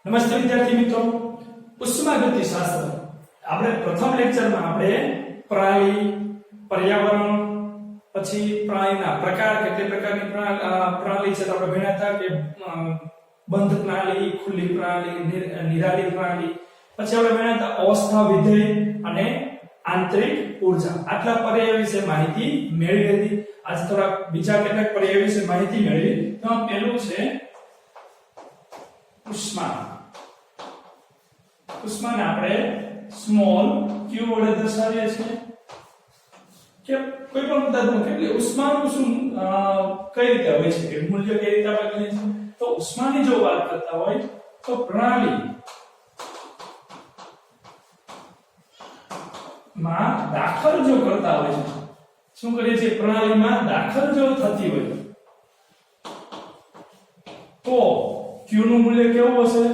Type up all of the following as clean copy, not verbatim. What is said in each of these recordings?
નમસ્તે વિદ્યાર્થી મિત્રો, ઉષ્માગતિશાસ્ત્ર આપણે પ્રથમ લેક્ચરમાં આપણે પ્રણાલી, પર્યાવરણ, પછી પ્રણાલીના પ્રકાર, કેટલી પ્રકારની પ્રણાલી છે તો આપણે ભણ્યા હતા કે બંધ પ્રણાલી, ખુલ્લી પ્રણાલી, નિરાલી પ્રણાલી. પછી આપણે ભણ્યા હતા અવસ્થા વિધેય અને આંતરિક ઊર્જા. આટલા પર્યાય વિશે માહિતી મેળવી હતી. આજે થોડા બીજા કેટલાક પર્યાય વિશે માહિતી મેળવી. તો પહેલું છે ઉષ્મા. ઉષ્માને આપણે સ્મોલ q વડે દર્શાવીએ છીએ કે કોઈ પણ પદાર્થનું કેટલી ઉષ્માનું શું કઈ રીતે હોય છે એ મૂલ્ય કઈ રીતે આપણે ગણીએ છીએ. તો ઉષ્માની જો વાત કરતા હોય તો પ્રણાલી માં દાખલ જો કરતા હોય છે, શું કરીએ છીએ, પ્રણાલીમાં દાખલ જો થતી હોય તો q નું મૂલ્ય કેવું હશે?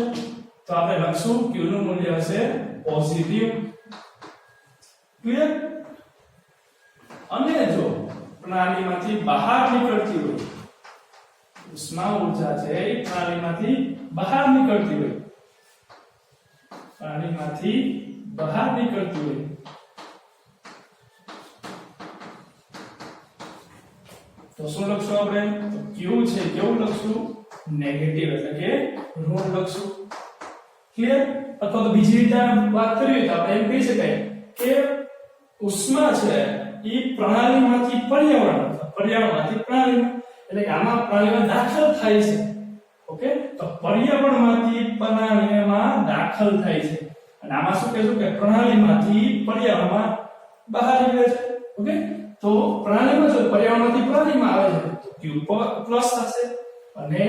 તો આપણે લખશું q નું મૂલ્ય હશે પોઝિટિવ. ક્લિયર? અને જો પ્રણાલીમાંથી બહાર નીકળતી હોય, ઉષ્મા ઊર્જા છે એ પ્રણાલીમાંથી બહાર નીકળતી હોય, પ્રણાલીમાંથી બહાર નીકળતી હોય તો શું લખશું આપણે? તો q છે કેવું લખશું? નેગેટિવ, એટલે કે ઋણ લખશું. ક્લિયર? અથવા તો બીજી રીતે વાત કરીએ તો આપણે એમ કહી શકાય કે ઉષ્મા છે એ પ્રણાલીમાંથી પર્યાવરણમાંથી પ્રણાલીમાં, એટલે કે આમાં પ્રણાલીમાં દાખલ થાય છે. ઓકે, તો પર્યાવરણમાંથી પ્રણાલીમાં દાખલ થાય છે અને આમાં શું કહેશું કે પ્રણાલીમાંથી પર્યાવરણમાં બહાર નીકળે છે. ઓકે, તો પ્રણાલીમાં જો પર્યાવરણમાંથી પ્રણાલીમાં આવે છે તો q પ્લસ થશે અને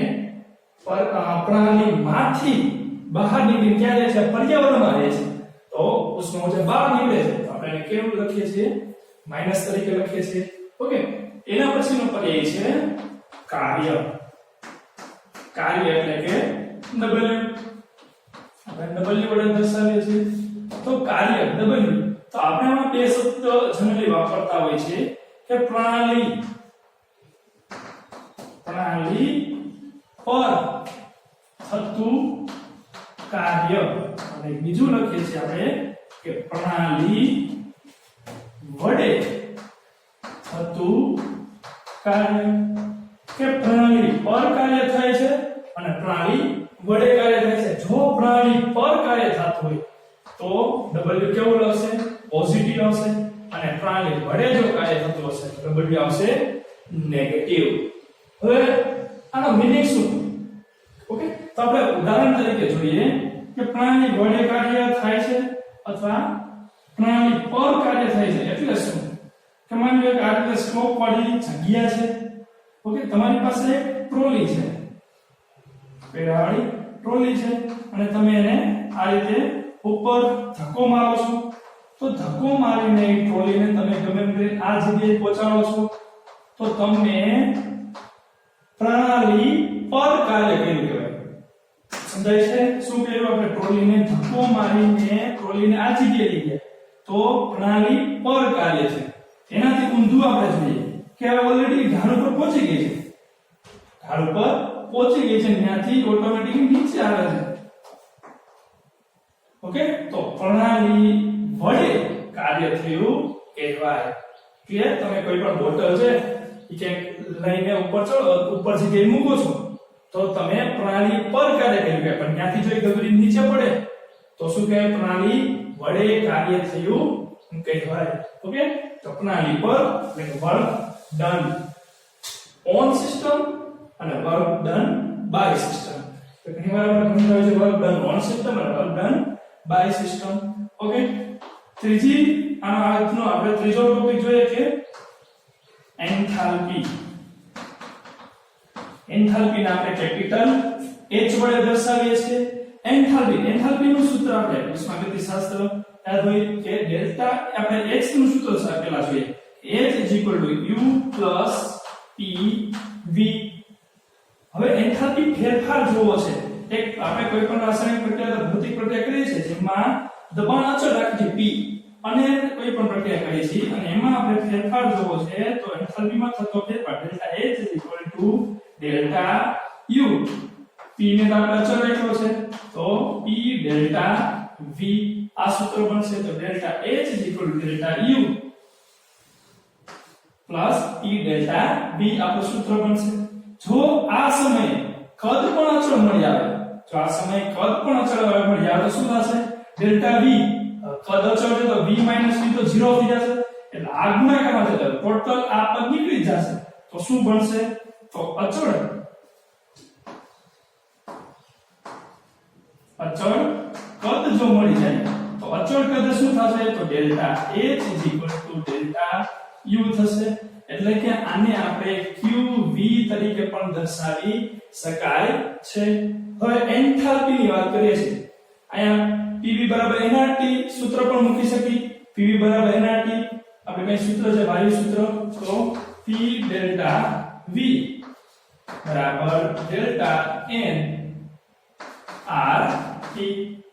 પ્રણાલીમાંથી બહાર નીકળી ક્યાં જાય છે? પર્યાવરણમાં રહે છે. તો ઉષ્મા ઊર્જા બહાર નીકળે છે તો આપણે એને કેવું લખીએ છીએ? માઈનસ તરીકે લખીએ છીએ. ઓકે, એના પછીનો પર્યાય છે કાર્ય. કાર્ય એટલે કે w. આપણે w વડે દર્શાવીએ છીએ. તો કાર્ય w, તો આપણે આમાં બે શબ્દ જનરલી વાપરતા હોય છે કે પ્રણાલી પર થતું કાર્ય, અને બીજું લખીએ છીએ આપણે કે પ્રણાલી વડે થતું કાર્ય. કે પ્રણાલી પર કાર્ય થાય છે અને પ્રણાલી વડે કાર્ય થાય છે. જો પ્રણાલી પર કાર્ય થતું હોય તો w કેવું આવશે? પોઝિટિવ આવશે. અને પ્રણાલી વડે જો કાર્ય થતું હશે તો w આવશે નેગેટિવ. હવે આનો મીનિંગ શું? ઓકે, તો આપણે ઉદાહરણ તરીકે જોઈએ કે પ્રણાલી વડે કાર્ય થાય છે અથવા પ્રણાલી પર કાર્ય થાય છે. એટલે શું કે માની લો કે આ રીતે સ્કોપ વાળી જગ્યા છે. ઓકે, તમારી પાસે એક ટ્રોલી છે, પેરાવાળી ટ્રોલી છે અને તમે એને આ રીતે ઉપર ધક્કો મારો છો. તો ધક્કો મારીને એ ટ્રોલીને તમે ગમે તે આ જગ્યાએ પહોંચાડો છો તો તમને પ્રણાલી પર કાર્ય કર્યું કહેવાય. સમજાય છે? શું કર્યું? આપણે ટ્રોલીને ધક્કો મારીને ટ્રોલીને આ જગ્યાએ લઈ ગયા તો પ્રણાલી પર કાર્ય છે. એનાથી ઊંધું આપણે જોઈએ કે હવે ઓલરેડી ઢાળ ઉપર પહોંચી ગઈ છે, ઢાળ ઉપર પહોંચી ગઈ છે, ત્યાંથી ઓટોમેટિકલી નીચે આવે છે. ઓકે, તો પ્રણાલી વડે કાર્ય થયું કહેવાય. ક્લિયર? તમે કોઈ પણ બોટલ છે કે લઈને ઉપર ચડો, ઉપર જગ્યાએ મૂકો છો તો તમે પ્રણાલી પર કાર્ય કર્યું કહેવાય. પણ ત્યાંથી જો ગગડી નીચે પડે તો શું કહેવાય? પ્રણાલી વડે કાર્ય થયું કહેવાય. ઓકે, તો પ્રણાલી પર એટલે વર્ક ડન ઓન સિસ્ટમ અને વર્ક ડન બાય સિસ્ટમ. તો ઘણી વાર આપણે ભણતા હોય છે વર્ક ડન ઓન સિસ્ટમ અને work done by system. Okay, ત્રીજી આનો આજનો આપણે ત્રીજો ટોપિક જોઈએ કે એન્થાલ્પી. એન્થાલ્પી ને આપણે કેપિટલ H વડે દર્શાવીએ છીએ. એન્થાલ્પી નું સૂત્ર આપણે ઉષ્માગતિશાસ્ત્ર યાદ હોય કે ડેલ્ટા, આપણે H નું સૂત્ર પેલા જોઈએ. H u p v. હવે એન્થાલ્પી ફેરફાર જોવો છે. એક આપણે કોઈ પણ રાસાયણિક પ્રક્રિયા ભૌતિક પ્રક્રિયા કરીએ છીએ જેમાં દબાણ અચળ રાખીએ p અને કોઈ પણ પ્રક્રિયા કરીએ છીએ અને એમાં આપણે ફેરફાર જોવો છે તો એન્થાલ્પીમાં થતો ફેરફાર delta H delta u. p ને તો આપણે અચળ રાખ્યો છે તો ડેલ્ટા વી આ સૂત્ર બનશે તો delta H delta U plus T delta V આપણું સૂત્ર બનશે જો આ સમયે કદ પણ અચળ મળી આવે જો આ સમયે કદ પણ અચળ મળી આવે તો શું થશે ડેલ્ટા V કદ અચળ છે તો V V તો 0 થઈ જશે એટલે આ ગુણાકારમાં થશે ટોટલ આ પદ નીકળી જશે તો શું બનશે તો અચળ કદ જો મળી જાય તો અચળ કદ શું થશે તો ડેલ્ટા H ડેલ્ટા U થશે એટલે કે આને આપણે QV તરીકે પણ દર્શાવી શકાય છે હવે એન્થાલ્પી ની વાત કરીએ છીએ અહીંયા PV બરાબર nRT સૂત્ર પણ મૂકી શકી PV બરાબર nRT આપણે કઈ સૂત્ર છે વાયુ સૂત્ર તો P ડેલ્ટા V બરાબર delta N RT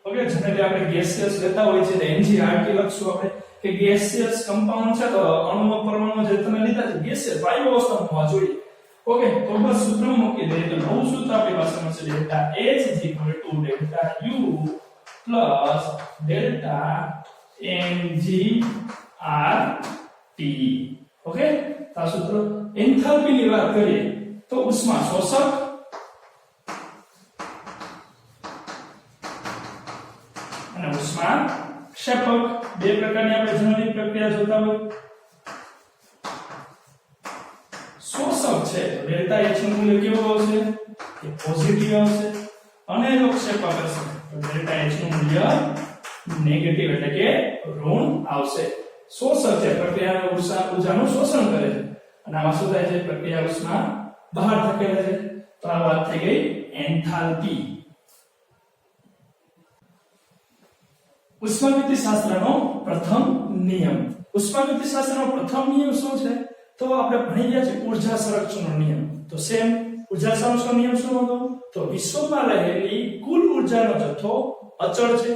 okay generally આપણે ગેસિયસ લેતા હોય છે તો NGRT લખશું આપણે કે ગેસિયસ કમ્પાઉન્ડ છે તો અણુ પરમાણુ જે તમે લીધા છે ગેસિયસ વાયુ અવસ્થામાં હોવા જોઈએ ઓકે તો બસ સૂત્ર મૂકી દઈએ તો નવું સૂત્ર આપણી પાસે મળશે delta H delta U plus delta NGRT okay તો આ સૂત્ર એન્થાલ્પી ની વાત કરીએ તો ઉષ્મા શોષક અને ઉષ્મા ક્ષેપક બે પ્રકારની આપણે જનરલી પ્રક્રિયા જોતા હોય શોષક છે તો ડેલ્ટા H નું મૂલ્ય કેવું આવશે કે પોઝિટિવ આવશે અને જો ક્ષેપક હશે તો ડેલ્ટા H નું મૂલ્ય નેગેટિવ એટલે કે ઋણ આવશે શોષક છે પ્રક્રિયાનો ઊર્જાનું શોષણ કરે છે અને આમાં શું થાય છે પ્રક્રિયા ઉષ્મા બહાર ધકેલે છે તો આ વાત થઈ ગઈ એન્થાલ્પી ઉષ્માગતિશાસ્ત્રનો પ્રથમ નિયમ ઉષ્માગતિશાસ્ત્રનો પ્રથમ નિયમ શું છે તો આપણે ભણી ગયા છે ઊર્જા સંરક્ષણનો નિયમ તો સેમ ઊર્જા સંરક્ષણનો નિયમ શું હતો તો વિશ્વમાં રહેલી કુલ ઊર્જાનો જથ્થો અચળ છે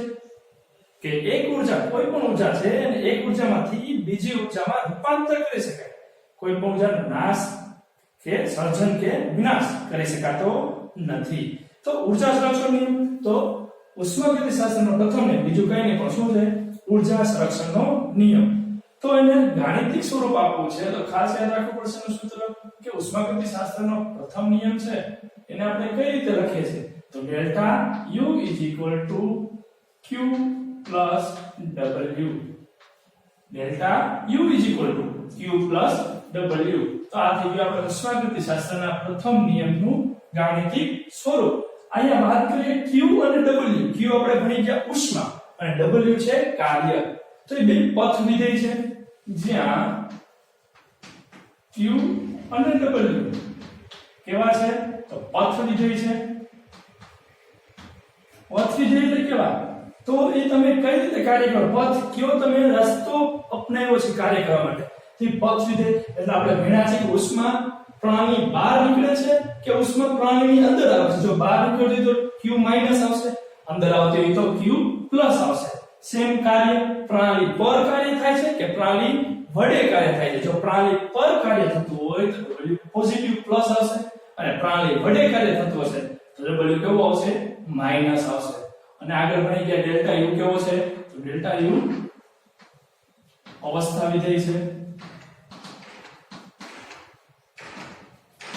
કે એક ઊર્જા કોઈ પણ ઊર્જા છે અને એક ઊર્જામાંથી બીજી ઊર્જામાં રૂપાંતર કરી શકાય કોઈ પણ ઊર્જાનો નાશ કે સર્જન કે વિનાશ કરી શકાતો નથી તો ઊર્જા સંરક્ષણ નિયમ તો ઉષ્માગતિશાસ્ત્રનો પ્રથમ નિયમ બીજું કઈ નહીં પણ શું છે ઊર્જા સંરક્ષણનો નિયમ તો એને ગાણિતિક સ્વરૂપ આપવું છે તો ખાસ યાદ રાખવું પડશે એનું સૂત્ર કે ઉષ્માગતિશાસ્ત્રનો પ્રથમ નિયમ છે એને આપણે કઈ રીતે લખીએ છીએ તો delta U Q plus W delta U Q plus W તો આ થઈ ગયું આપણે ઉષ્માગતિશાસ્ત્રના પ્રથમ નિયમનું ગાણિતિક સ્વરૂપ અહીંયા વાત કરીએ Q અને W Q આપણે ભણી ગયા ઉષ્મા અને W છે કાર્ય તો એ બે પથ વિધેય છે જ્યાં Q અને W કેવા છે તો પથ વિધેય છે પથ વિધેય એટલે કેવા તો એ તમે કઈ રીતે કાર્ય કરો પથ કયો તમે રસ્તો અપનાવ્યો છે કાર્ય કરવા માટે તો પથ વિધેય એટલે આપણે ભણ્યા છે કે ઉષ્મા પ્રણાલી બહાર નીકળે છે કે ઉષ્મા પ્રણાલીની અંદર આવે છે જો બહાર નીકળે તો Q માઈનસ આવશે અંદર આવતી હોય તો Q પ્લસ આવશે સેમ કાર્ય પ્રણાલી પર કાર્ય થાય છે કે પ્રણાલી વડે કાર્ય થાય છે જો પ્રણાલી પર કાર્ય થતું હોય તો W પોઝિટિવ પ્લસ આવશે અને પ્રણાલી વડે કાર્ય થતું હશે તો W કેવો આવશે માઈનસ આવશે અને આગળ ભણી ગયા ડેલ્ટા U કેવો છે તો ડેલ્ટા U અવસ્થા વિધેય છે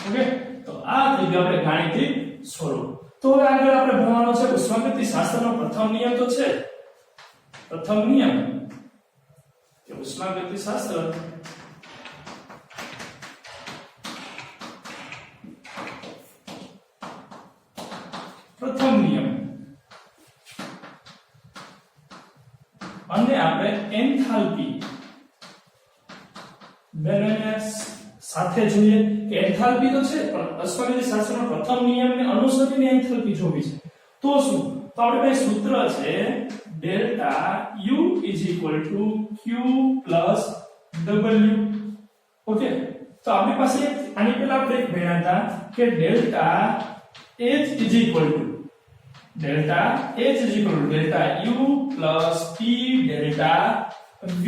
ઓકે તો આ થઈ ગયું આપણે ગાણિતિક સ્વરૂપ તો હવે આગળ આપણે ભણવાનો છે ઉષ્માગતિશાસ્ત્રનો પ્રથમ નિયમ તો છે પ્રથમ નિયમ કે ઉષ્માગતિશાસ્ત્ર પ્રથમ નિયમ અને આપણે એન્થાલ્પી બંનેને સાથે જોઈએ કે એન્થાલ્પી તો છે પણ ઉષ્માગતિશાસ્ત્રનો પ્રથમ નિયમને અનુસરીને એન્થાલ્પી જોવી છે તો શું તો આપણે બે સૂત્ર છે delta U Q plus W okay તો આપણી પાસે આની પહેલા આપણે એક ભણ્યા હતા કે delta H delta U plus P delta V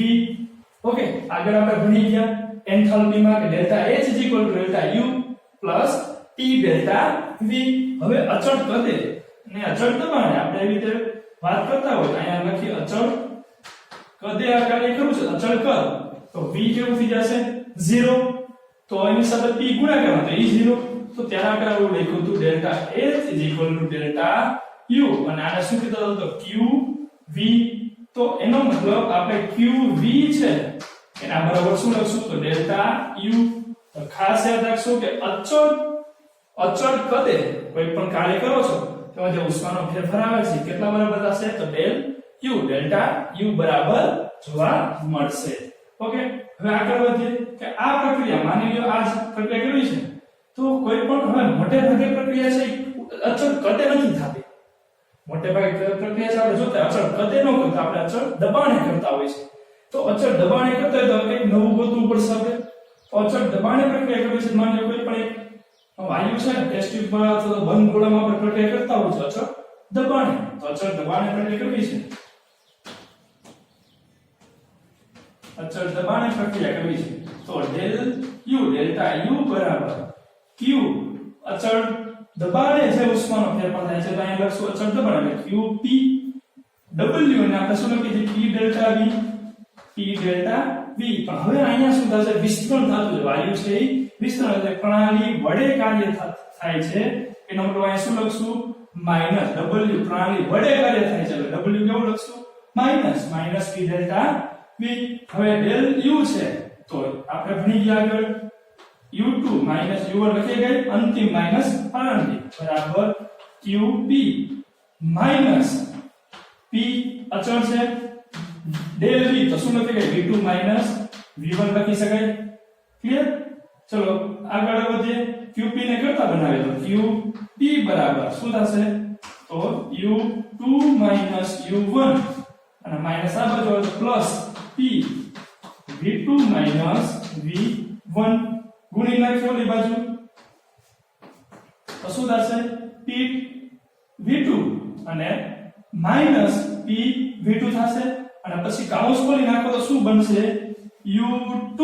okay આગળ આપણે ભણી ગયા એન્થાલ્પી માં કે delta H delta U plus P delta V હવે અચળ કદે ને અચળ દબાણે આપણે એવી રીતે વાત કરતા હોય તો અહીંયા લખી અચળ કદે આ કાર્ય કરવું છે અચળ કદ તો v કેવું થઈ જશે 0 તો એની સાથે p ગુણાકારમાં તો e 0 તો ત્યારે આપણે આવું લખ્યું હતું ડેલ્ટા h ડેલ્ટા u અને આને શું કીધું તો q v તો એનો મતલબ આપણે q v છે એના બરાબર શું લખશું તો ડેલ્ટા u તો ખાસ યાદ રાખશો કે અચળ કદે કોઈ પણ કાર્ય કરો છો તેમાં જે ઉષ્માનો ફેરફાર આવે છે કેટલા બરાબર થશે તો ડેલ u ડેલ્ટા u બરાબર જોવા મળશે ઓકે હવે આગળ વધીએ કે આ પ્રક્રિયા માની લો આ પ્રક્રિયા કેવી છે તો કોઈ પણ હવે મોટે ભાગે પ્રક્રિયા છે અચળ કદે નથી થતી મોટે ભાગે પ્રક્રિયા છે આપણે જોતા અચળ કદે ન કરતા આપણે અચળ દબાણે કરતા હોય છે તો અચળ દબાણે કરતા હોય તો કંઈક નવું ગોતવું પડશે આપણે તો અચળ દબાણે પ્રક્રિયા કરવી છે માની લો કોઈ પણ એક વાયુ છે ટેસ્ટ ટ્યુબમાં અથવા બંધ ગોળામાં આપણે પ્રક્રિયા કરતા હોય છે અચળ દબાણે તો અચળ દબાણે પ્રક્રિયા કરવી છે અચળ દબાણે પ્રક્રિયા કરવી છે તો ડેલ u ડેલ્ટા u બરાબર q અચળ દબાણે જે ઉષ્માનો ફેરફાર થાય છે તો અહીં લખશું અચળ દબાણ એટલે qp w અને આપણે શું લખીએ છીએ p ડેલ્ટા v પણ હવે અહીંયા શું થશે વિસ્તરણ થતું છે વાયુ છે એ વિસ્તરણ એટલે પ્રણાલી વડે કાર્ય થાય છે એનો મતલબ અહીંયા શું લખશું માઈનસ w પ્રણાલી વડે કાર્ય થાય છે એટલે w કેવું લખશું માઈનસ p ડેલ્ટા v હવે ડેલ u છે તો આપણે ભણી ગયા આગળ u2 u1 લખી ગઈ અંતિમ માઈનસ પ્રારંભિક બરાબર qp માઈનસ p અચળ છે ડેલ v તો શું લખી ગઈ v2 v1 લખી શકાય ક્લિયર ચલો આગળ વધીએ qp ને કરતા બનાવીએ તો qp બરાબર શું થશે તો u2 u1 અને માઈનસ આ બાજુ આવે તો પ્લસ p v2 v1 ગુણી નાખ્યો ઓલી બાજુ તો શું થશે p v2 અને માઈનસ p v2 થશે અને પછી કાઉન્સ ખોલી નાખો તો શું બનશે u2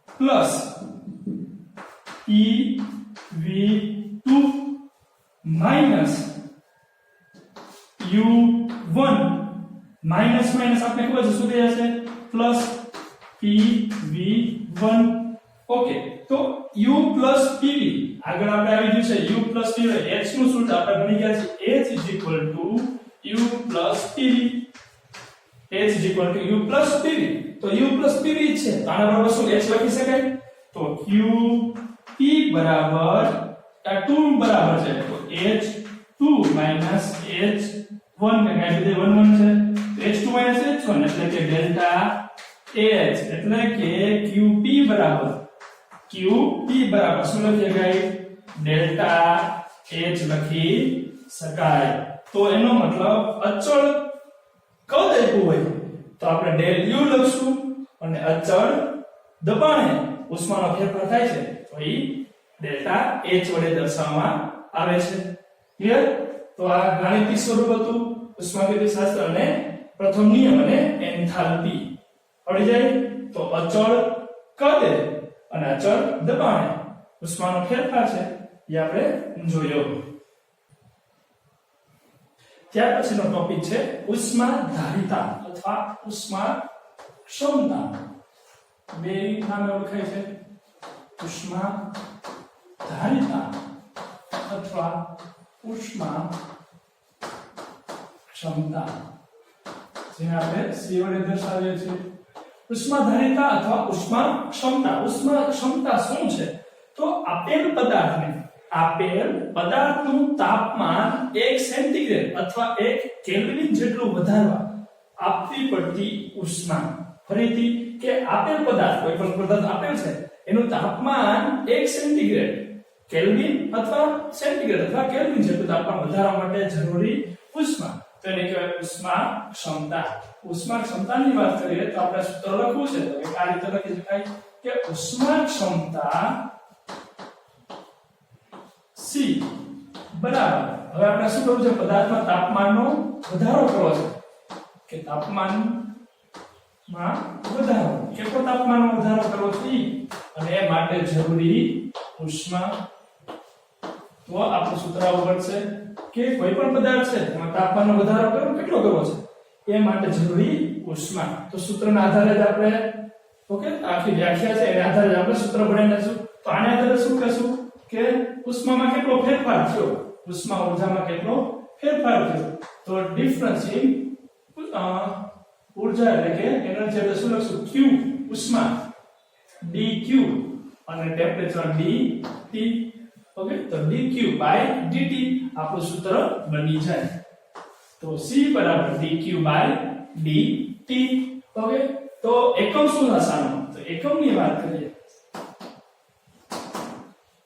plus p v2 minus u1 minus આપણે ખબર છે શું થઈ જશે પ્લસ pv1 ઓકે તો u પ્લસ pv આગળ આપણે આવી ગયું છે u પ્લસ pv h નું સૂત્ર આપણે ભણી ગયા છે h u plus pv u plus pv તો u પ્લસ pv છે તો આના બરાબર શું h લખી શકાય તો qp બરાબર આ 2 બરાબર છે તો h2 h1 ને કાઢી દે 1 1 છે h2 h1 એટલે કે ડેલ્ટા h એટલે કે qp બરાબર શું લખી શકાય ડેલ્ટા h લખી શકાય તો એનો મતલબ અચળ કદ આપ્યું હોય તો આપણે ડેલ u લખશું અને અચળ દબાણે ઉષ્માનો ફેરફાર થાય છે તો એ ડેલ્ટા h વડે દર્શાવવામાં આવે છે ક્લિયર તો આ ગાણિતિક સ્વરૂપ હતું ઉષ્માગતિશાસ્ત્ર અને પ્રથમ નિયમ અને એન્થાલ્પી પડી જાય તો અચળ કદે અને અચળ દબાણે ઉષ્માનો ફેરફાર છે એ આપણે જોયો ત્યાર પછીનો ટોપિક છે ઉષ્માધારિતા અથવા ઉષ્મા ક્ષમતા બે નામે ઓળખાય છે ઉષ્માધારિતા અથવા ઉષ્મા ક્ષમતા જેને આપણે c વડે દર્શાવીએ છીએ ઉષ્માધારિતા અથવા ઉષ્મા ક્ષમતા શું છે તો આપેલ પદાર્થનું તાપમાન 1 સેન્ટીગ્રેડ અથવા 1 કેલ્વિન જેટલું વધારવા આપવી પડતી ઉષ્મા ફરીથી કે આપેલ પદાર્થ કોઈ પણ પદાર્થ આપેલ છે એનું તાપમાન 1 સેન્ટીગ્રેડ કેલ્વિન અથવા સેન્ટીગ્રેડ અથવા કેલ્વિન જેટલું તાપમાન વધારવા માટે જરૂરી ઉષ્મા તો એને કહેવાય ઉષ્મા ક્ષમતાની વાત કરીએ તો આપણે સૂત્ર લખવું છે તો આ રીતે લખી શકાય કે ઉષ્મા ક્ષમતા C બરાબર હવે આપણે શું કરવું છે પદાર્થમાં તાપમાનનો વધારો કરવો છે કે તાપમાનમાં વધારો કેટલો તાપમાનનો વધારો કરવો છે અને એ માટે જરૂરી ઉષ્મા તો તો આપણું સૂત્ર આવું બનશે કે કોઈ પણ પદાર્થ છે એમાં તાપમાનનો વધારો કેટલો કરવો છે એ માટે જરૂરી ઉષ્મા. તો સૂત્રના આધારે જ આપણે ઓકે આખી વ્યાખ્યા છે એના આધારે આપણે સૂત્ર બનાવી લઈશું. તો આને આધારે શું કહેશું કે ઉષ્મામાં કેટલો ફેરફાર થયો, ઉષ્મા ઊર્જામાં કેટલો ફેરફાર થયો. તો ડિફરન્સ ઇન ઊર્જા એટલે કે એનર્જી એટલે શું લખશું q ઉષ્મા dq અને ટેમ્પરેચર dt. ઓકે તો dq dt આપણું સૂત્ર બની જાય. તો c બરાબર dq dt. ઓકે તો એકમ શું થશે આનો? તો એકમની વાત કરીએ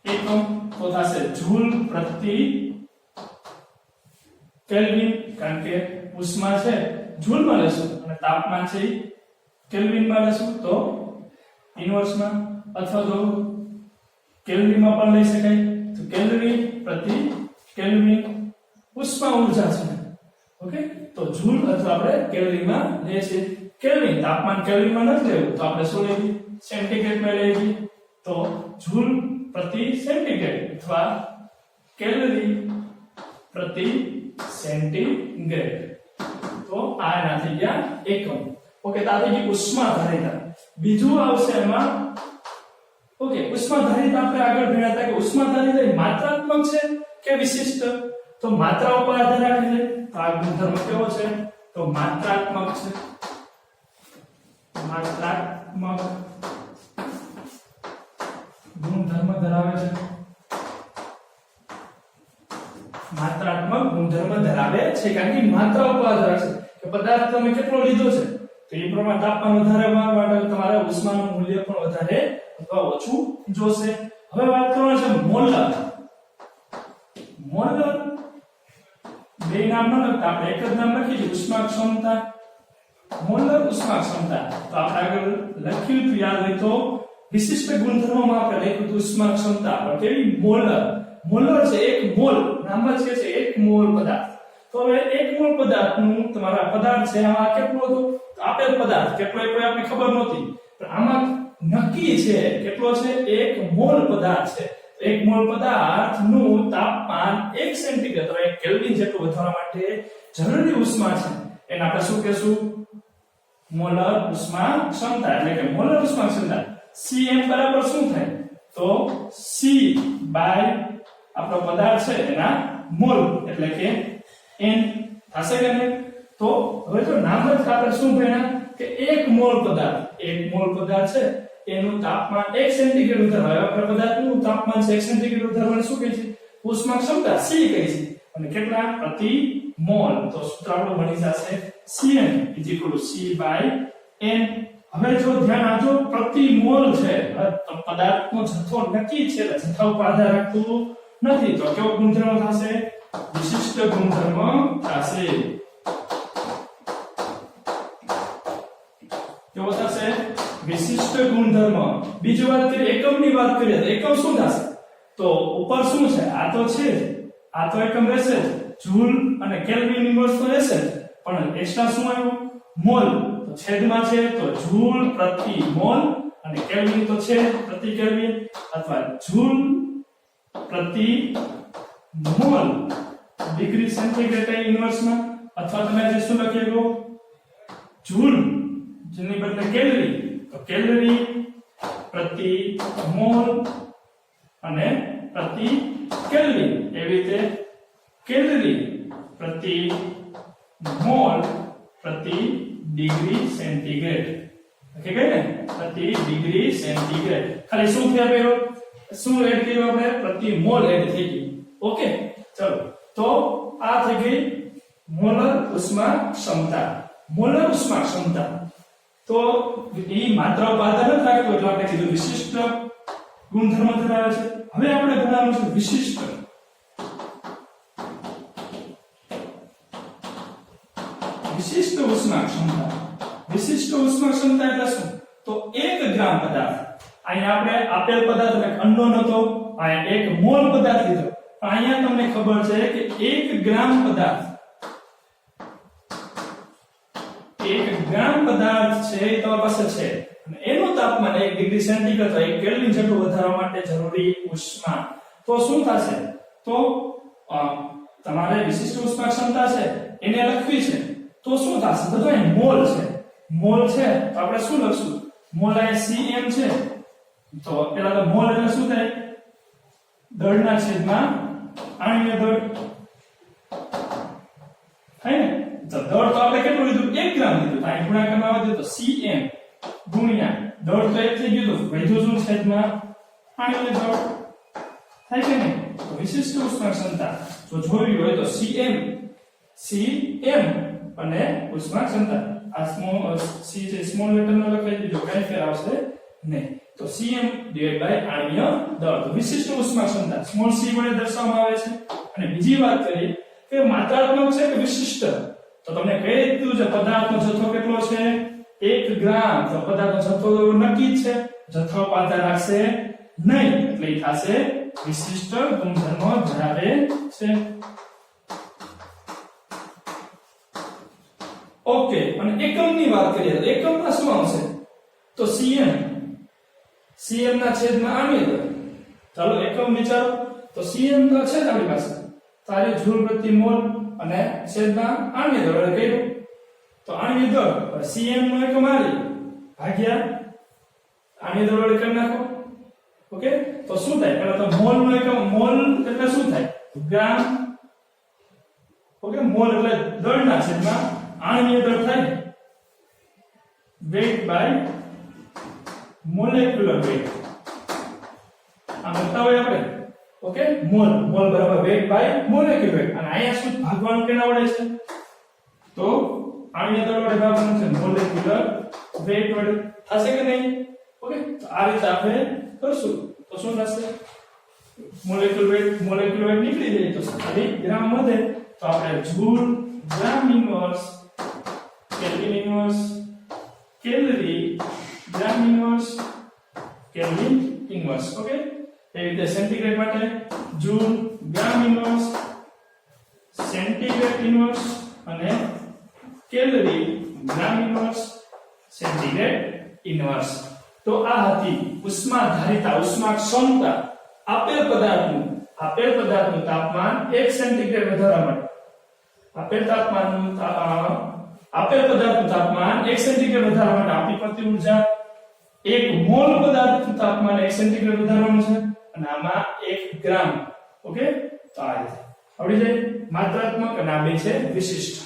એકમ તો થશે જૂલ પ્રતિ કેલ્વિન, કારણ કે ઉષ્મા છે જૂલમાં લેશું અને તાપમાન છે કેલ્વિનમાં લેશું તો ઇન્વર્સમાં, અથવા તો કેલ્વિનમાં પણ લઈ શકાય. તો કેલ્વિન પ્રતિ કેલ્વિન ઉષ્મા ઊર્જા છે. ઓકે તો જૂલ અથવા આપણે કેલ્વિનમાં લઈએ છીએ. કેલ્વિન તાપમાન કેલ્વિનમાં નથી લેવું તો આપણે શું લઈએ સેન્ટીગ્રેડમાં લઈએ. તો જૂલ પ્રતિ સેન્ટીગ્રેડ અથવા કેલરી પ્રતિ સેન્ટીગ્રેડ. તો આ ના થઈ ગયા એકમ. ઓકે તો આ થઈ ગઈ ઉષ્મા ધારિતા. બીજું આવશે એમાં ઓકે ઉષ્મા ધારિતા આપણે આગળ ભણ્યા હતા કે ઉષ્મા ધારિતા માત્રાત્મક છે કે વિશિષ્ટ. તો માત્રા ઉપર આધાર રાખે છે. તો આ ગુણધર્મ કેવો છે? તો માત્રાત્મક છે. માત્રાત્મક ગુણધર્મ ધરાવે છે. માત્રાત્મક ગુણધર્મ ધરાવે છે કારણ કે માત્રા ઉપર આધાર રાખે કે પદાર્થ તમે કેટલો લીધો છે તો એ પ્રમાણે તાપમાન વધારવા માટે તમારે ઉષ્માનું મૂલ્ય પણ વધારે અથવા ઓછું જોશે. હવે વાત કરવાની છે મોલર. મોલર બે નામ ન લખતા આપણે એક જ નામ લખી દઈએ ઉષ્મા ક્ષમતા. મોલર ઉષ્મા ક્ષમતા. તો આપણે આગળ લખ્યું હતું યાદ હોય તો વિશિષ્ટ ગુણધર્મોમાં આપણે લખ્યું હતું ઉષ્મા ક્ષમતા. પણ કેવી મોલર. મોલર છે એક મોલ, નામ જ કે છે એક મોલ પદાર્થ. તો હવે એક મોલ પદાર્થનું તમારા પદાર્થ છે આમાં કેટલો હતો તો આપેલ પદાર્થ કેટલો એ કોઈ આપણે ખબર નહોતી પણ આમાં નક્કી છે કેટલો છે એક મોલ પદાર્થ છે. એક મોલ પદાર્થનું તાપમાન 1 સેન્ટીગ્રેડ અથવા 1 કેલ્વિન જેટલું વધારવા માટે જરૂરી ઉષ્મા છે એને આપણે શું કહેશું મોલર ઉષ્મા ક્ષમતા. એટલે કે મોલર ઉષ્મા ક્ષમતા Cm બરાબર શું થાય તો C બાય આપણો પદાર્થ છે એના મોલ એટલે કે n થશે કે નહીં. તો હવે જો નામ જ આપણે શું ભણ્યા કે એક મોલ પદાર્થ છે એનું તાપમાન 1 સેન્ટીગ્રેડ વધારવા. આપણા પદાર્થનું તાપમાન 1 સેન્ટીગ્રેડ વધારવાને શું કહે છે ઉષ્મા ક્ષમતા C કહે છે. અને કેટલા પ્રતિ મોલ. તો સૂત્ર આપણું બની જશે Cm C by n. હવે જો ધ્યાન આપજો પ્રતિ મોલ છે તો પદાર્થનો જથ્થો નક્કી છે એટલે જથ્થા ઉપર આધાર રાખતું નથી. તો કેવો ગુણધર્મ થશે વિશિષ્ટ ગુણધર્મ થશે. કેવો થશે વિશિષ્ટ ગુણધર્મ. બીજી વાત કરીએ એકમની વાત કરીએ તો એકમ શું થશે તો ઉપર શું છે આ તો છે આ તો એકમ રહેશે જૂલ અને કેલ્વિન ઇન્વર્સ તો રહેશે પણ એક્સ્ટ્રા શું આવ્યું મોલ. તો છેદમાં છે તો જૂલ પ્રતિ મોલ અને કેલ્વિન તો છે પ્રતિ કેલ્વિન અથવા જૂલ પ્રતિ મોલ ડિગ્રી સેન્ટીગ્રેડ ઇન્વર્સમાં અથવા તમે જે શું લખી લો જૂલ જેની બદલે કેલરી તો કેલરી પ્રતિ મોલ અને પ્રતિ કેલ્વિન. એવી રીતે કેલરી પ્રતિ મોલ પ્રતિ ડિગ્રી સેન્ટીગ્રેડ. ઓકે કે ને પ્રતિ ડિગ્રી સેન્ટીગ્રેડ. ખાલી શું થયા પેલો શું એડ કર્યું આપણે પ્રતિ મોલ એડ થઈ ગઈ. ઓકે ચલો તો આ થઈ ગઈ મોલર ઉષ્મા ક્ષમતા. મોલર ઉષ્મા ક્ષમતા તો એ માત્રા ઉપર આધાર નથી રાખતો એટલે આપણે કીધું વિશિષ્ટ ગુણધર્મ ધરાવે છે. હવે આપણે ભણવાનું છે વિશિષ્ટ ઉષ્મા ક્ષમતા. વિશિષ્ટ ઉષ્મા ક્ષમતા એટલે શું તો 1 ગ્રામ પદાર્થ અહીંયા આપણે આપેલ પદાર્થ એટલે અનનોન હતો અહીંયા 1 મોલ પદાર્થ લીધો અહીંયા તમને ખબર છે કે 1 ગ્રામ પદાર્થ 1 ગ્રામ પદાર્થ છે એ તમારી પાસે છે અને એનું તાપમાન 1 ડિગ્રી સેન્ટીગ્રેડ અથવા 1 કેલ્વિન જેટલું વધારવા માટે જરૂરી ઉષ્મા તો શું થશે તો તમારે વિશિષ્ટ ઉષ્મા ક્ષમતા છે એને લખવી છે તો શું થશે? તો અહીં મોલ છે, મોલ છે તો આપણે શું લખશું? મોલ અહીં cm છે તો પેલા તો મોલ એટલે શું થાય? દળના છેદમાં આણ્વીય દળ થાય ને. તો દળ તો આપણે કેટલું લીધું? 1 ગ્રામ લીધું. તો અહીં ગુણાકારમાં આવે તો cm ગુણ્યા દળ તો 1 થઈ ગયું, તો વધ્યું શું? છેદમાં આણ્વીય દળ થાય કે નહીં? તો વિશિષ્ટ ઉષ્મા ક્ષમતા જો જોવી હોય તો cm અને ઉષ્મા ક્ષમતા આ સ્મોલ c છે સ્મોલ લેટર નો લખાઈ દીધો, કઈ ફેર આવશે નહીં. તો cm આણ્વીય દળ તો વિશિષ્ટ ઉષ્મા ક્ષમતા સ્મોલ c વડે દર્શાવવામાં આવે છે. અને બીજી વાત કરીએ કે માત્રાત્મક છે કે વિશિષ્ટ, તો તમને કહી દીધું છે પદાર્થનો જથ્થો કેટલો છે? 1 ગ્રામ. તો પદાર્થનો જથ્થો નક્કી છે, જથ્થો પાત્ર રાખશે નહીં, એટલે ઈ થશે વિશિષ્ટ ગુણધર્મો ધરાવે છે. ઓકે, અને એકમની વાત કરીએ તો એકમમાં શું આવશે? તો cm ના છેદમાં આણ્વીય દળ. ચાલો એકમ વિચારો. તો cm તો છે જ આપણી પાસે, તારે જૂલ પ્રતિ મોલ અને છેદમાં આણ્વીય દળ એટલે કયું? તો આણ્વીય દળ cm નો એકમ આલી ભાગ્યા આણ્વીય દળ વડે કરી નાખો. ઓકે, તો શું થાય? પહેલા તો મોલ નો એકમ, મોલ એટલે શું થાય? ગ્રામ. ઓકે, મોલ એટલે દળના છેદમાં આણ્વીય દળ થાય weight by molecular weight. આ બતાવ્યું આપણે. ઓકે, મોલ બરાબર weight by molecular weight. અને અહીંયા શું ભાગવાનું કેના વડે છે? તો આણ્વીય દળ વડે ભાગવાનું છે, molecular weight વડે. થશે કે નહીં? ઓકે, તો આ રીતે આપણે કરશું તો શું થશે? મોલેક્યુલર વેટ નીકળી જાય તો ખાલી ગ્રામ વધે, તો આપણે જૂલ ગ્રામ ઇન્વર્સ કેલ્વિન ઇન્વર્સ કેલરી ગ્રામ ઇન્વર્સ કેલ્વિન ઇન્વર્સ. ઓકે, એ રીતે સેન્ટીગ્રેડ માટે જૂલ ગ્રામ ઇન્વર્સ સેન્ટીગ્રેડ ઇન્વર્સ અને કેલરી ગ્રામ ઇન્વર્સ સેન્ટીગ્રેડ ઇન્વર્સ. તો આ હતી ઉષ્માધારિતા ઉષ્મા ક્ષમતા. આપેલ પદાર્થનું તાપમાન 1 સેન્ટીગ્રેડ વધારવા માટે આપેલ પદાર્થનું તાપમાન 1 સેન્ટીગ્રેડ વધારવા માટે આપણી પ્રતિ ઊર્જા 1 મોલ પદાર્થનું તાપમાન 1 સેન્ટીગ્રેડ વધારવાનું છે અને આમાં 1 ગ્રામ. ઓકે, તો આ રીતે આવડી જાય માત્રાત્મક અને આ બે છે વિશિષ્ટ.